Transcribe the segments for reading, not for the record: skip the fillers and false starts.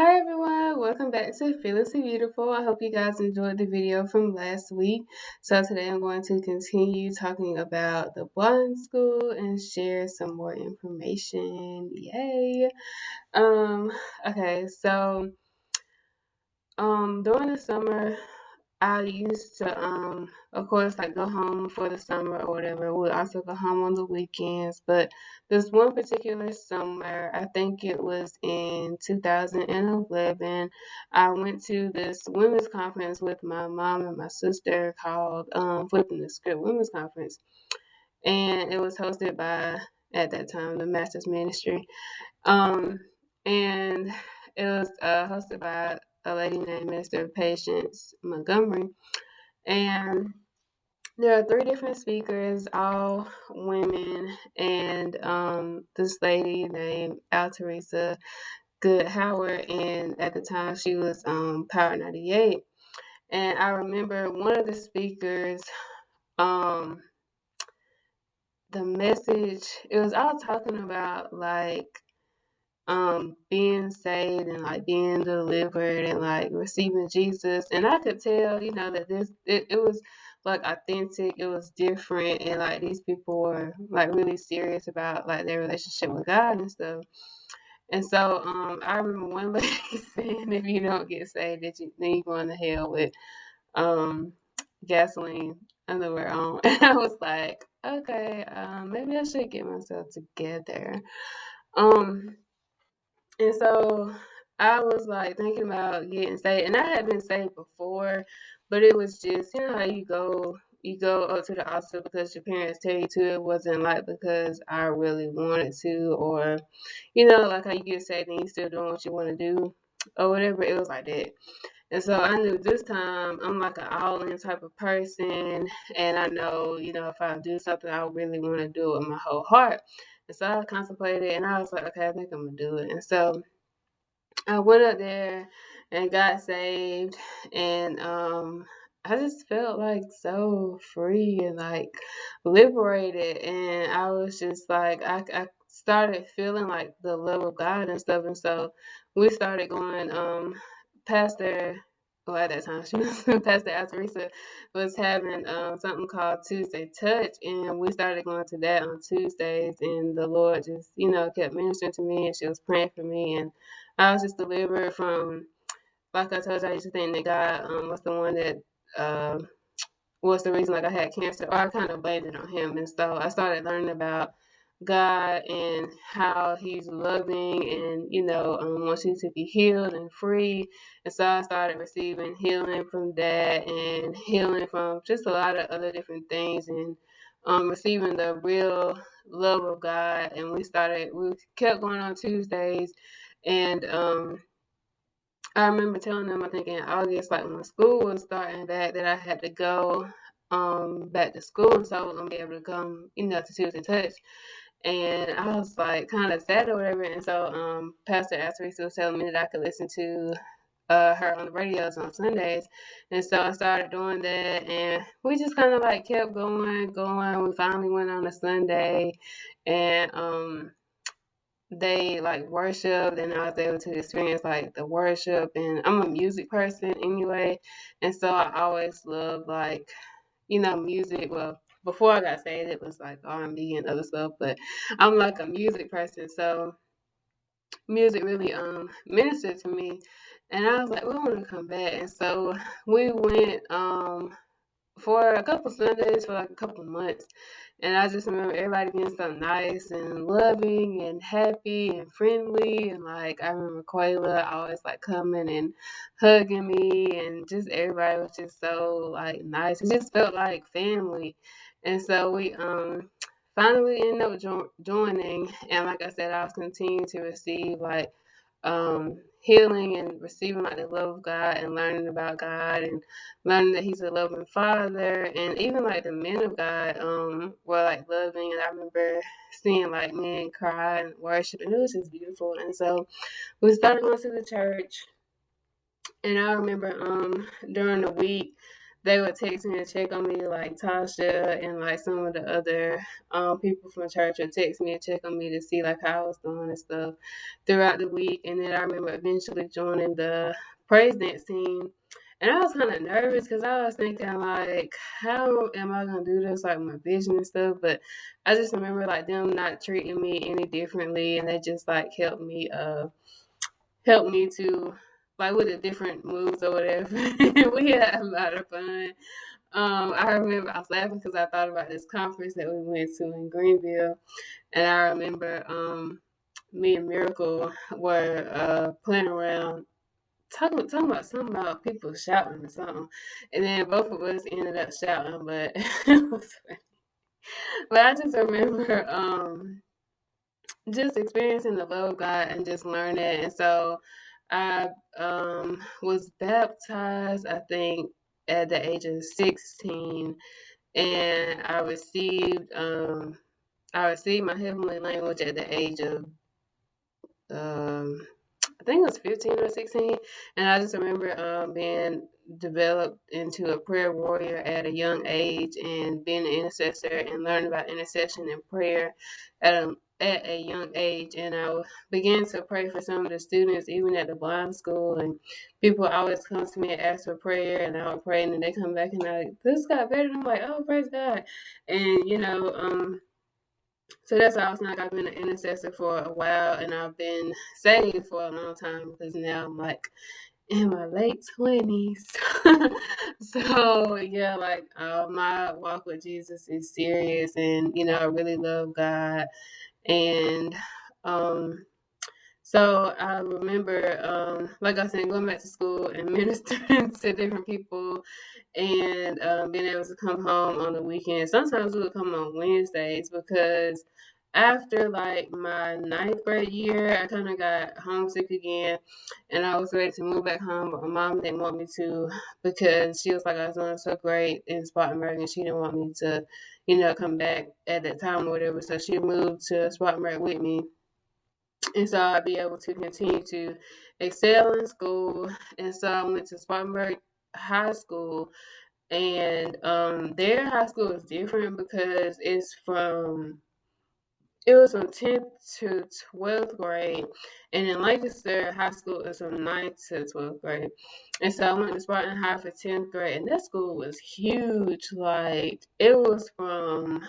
Hi everyone, welcome back to Fearlessly Beautiful. I hope you guys enjoyed the video from last week. So today I'm going to continue talking about the blind school and share some more information. Yay! Um, okay, so during the summer I used to, of course, like go home for the summer or whatever. We'll also go home on the weekends. But this one particular summer, I think it was in 2011, I went to this women's conference with my mom and my sister called Flipping the Script Women's Conference. And it was hosted by, at that time, the Master's Ministry. Um, and it was hosted by a lady named Minister Patience Montgomery. And there are three different speakers, all women, and this lady named Teresa Good Howard, and at the time she was Power 98. And I remember one of the speakers, um, the message, it was all talking about like being saved and like being delivered and like receiving Jesus. And I could tell, that it was like authentic, it was different, and like these people were like really serious about like their relationship with God and stuff. And so I remember one lady saying, if you don't get saved, then you're going to hell with um gasoline underwear on. And I was like, okay, maybe I should get myself together. Um and so I was like thinking about getting saved, and I had been saved before, but it was just, how you go up to the altar because your parents tell you to. It wasn't like because I really wanted to, or like how you get saved and you still doing what you want to do or whatever. It was like that. And so I knew this time I'm like an all in type of person, and I know, if I do something, I really want to do it with my whole heart. And so I contemplated, and I was like, okay, I think I'm gonna do it. And so I went up there and got saved, and I just felt like so free and like liberated, and I was just like I started feeling like the love of God and stuff, and so we started going. Pastor, well at that time she was Pastor Teresa was having something called Tuesday Touch, and we started going to that on Tuesdays, and the Lord just kept ministering to me, and she was praying for me, and I was just delivered from, like I told you, I used to think that God was the one that uh, was the reason like I had cancer, or I kind of blamed it on him. And so I started learning about God and how he's loving and, wants you to be healed and free. And so I started receiving healing from that and healing from just a lot of other different things, and receiving the real love of God. And we kept going on Tuesdays, and I remember telling them, I think in August, like when school was starting back, that I had to go back to school, and so I was gonna be able to come, to Tuesday Touch. And I was like kind of sad or whatever. And so Pastor Teresa was telling me that I could listen to her on the radios on Sundays. And so I started doing that, and we just kind of like kept going. We finally went on a Sunday, and they like worship, and I was able to experience like the worship, and I'm a music person anyway, and so I always loved like music. Well, before I got saved it was like R&B and other stuff, but I'm like a music person, so music really ministered to me, and I was like, we want to come back. And so we went for a couple Sundays for like a couple months. And I just remember everybody being so nice and loving and happy and friendly. And like, I remember Quayla always like coming and hugging me, and just everybody was just so like nice. It just felt like family. And so we finally ended up joining. And like I said, I was continuing to receive like healing and receiving like the love of God and learning about God and learning that he's a loving father, and even like the men of God were like loving. And I remember seeing like men cry and worship, and it was just beautiful. And so we started going to the church, and I remember during the week they would text me and check on me, like Tasha and like some of the other people from church would text me and check on me to see like how I was doing and stuff throughout the week. And then I remember eventually joining the praise dance team. And I was kind of nervous because I was thinking like, how am I gonna do this, like my vision and stuff? But I just remember like them not treating me any differently, and they just like helped me to like with the different moves or whatever. We had a lot of fun. I remember I was laughing because I thought about this conference that we went to in Greenville, and I remember me and Miracle were playing around talking about something about people shouting or something, and then both of us ended up shouting, but it was funny. But I just remember just experiencing the love of God and just learning. And so I was baptized, I think, at the age of 16, and I received my heavenly language at the age of um, I think it was 15 or 16. And I just remember being developed into a prayer warrior at a young age and being an intercessor and learning about intercession and prayer at a young age. And I began to pray for some of the students, even at the blind school. And people always come to me and ask for prayer, and I would pray, and then they come back and like, this got better. And I'm like, oh, praise God. And, so that's how I was like I've been an intercessor for a while, and I've been saved for a long time because now I'm like in my late 20s. So yeah, like my walk with Jesus is serious, and I really love God, and um, so I remember, like I said, going back to school and ministering to different people, and being able to come home on the weekends. Sometimes we would come on Wednesdays because after like my ninth grade year, I kind of got homesick again, and I was ready to move back home, but my mom didn't want me to because she was like I was doing so great in Spartanburg, and she didn't want me to, come back at that time or whatever. So she moved to Spartanburg with me, and so I'd be able to continue to excel in school. And so I went to Spartanburg High School, and their high school is different because it was from 10th to 12th grade, and in Lancaster High School is from 9th to 12th grade. And so I went to Spartan High for 10th grade, and that school was huge. Like, it was from,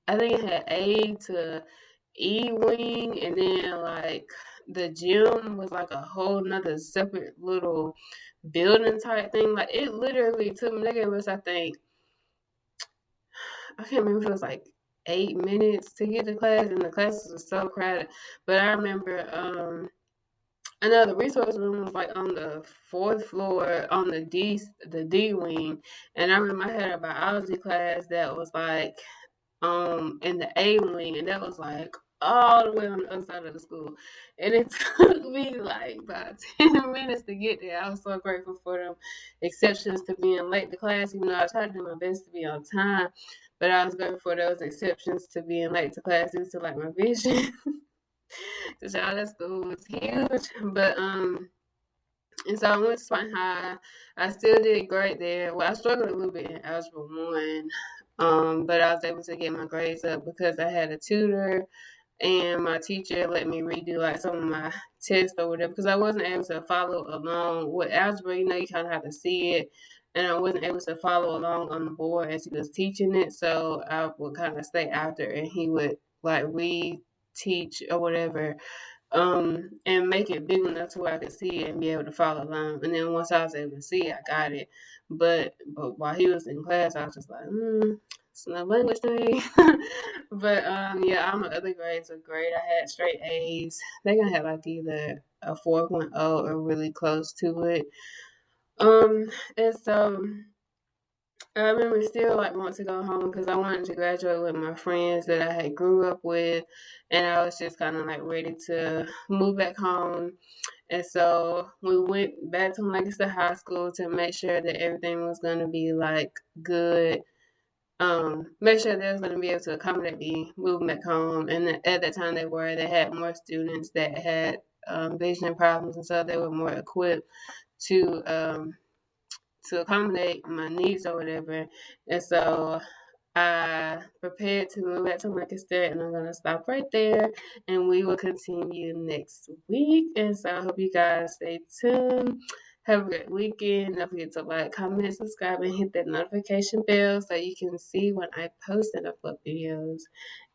I think it had A to E wing, and then like the gym was like a whole nother separate little building type thing. Like, it literally took me, they gave us, I think, I can't remember if it was like 8 minutes to get to class, and the classes were so crowded. But I remember, I know the resource room was like on the fourth floor on the D wing, and I remember I had a biology class that was like in the A wing, and that was like all the way on the other side of the school. And it took me like about 10 minutes to get there. I was so grateful for them exceptions to being late to class, even though I tried to do my best to be on time. But I was grateful for those exceptions to being late to class due to like my vision. Because y'all, that school was huge. But and so I went to Spartan High. I still did great there. Well, I struggled a little bit in Algebra 1, but I was able to get my grades up because I had a tutor, and my teacher let me redo like some of my tests or whatever because I wasn't able to follow along with algebra. You kind of have to see it, and I wasn't able to follow along on the board as he was teaching it. So I would kind of stay after, and he would like reteach or whatever, and make it big enough to where I could see it and be able to follow along. And then once I was able to see it, I got it. But while he was in class, I was just like, it's no language thing. But yeah, all my other grades were great. I had straight A's. They gonna have like either a 4.0 or really close to it. And so I remember still like wanting to go home because I wanted to graduate with my friends that I had grew up with, and I was just kind of like ready to move back home. And so we went back to Lancaster High School to make sure that everything was going to be like good. Make sure they was going to be able to accommodate me moving back home. And at that time they had more students that had vision problems, and so they were more equipped to to accommodate my needs or whatever. And so I prepared to move back to Lancaster, and I'm gonna stop right there, and we will continue next week. And so I hope you guys stay tuned. Have a great weekend. Don't forget to like, comment, subscribe, and hit that notification bell so you can see when I post and upload videos.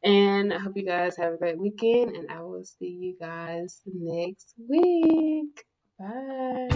And I hope you guys have a great weekend, and I will see you guys next week. Bye.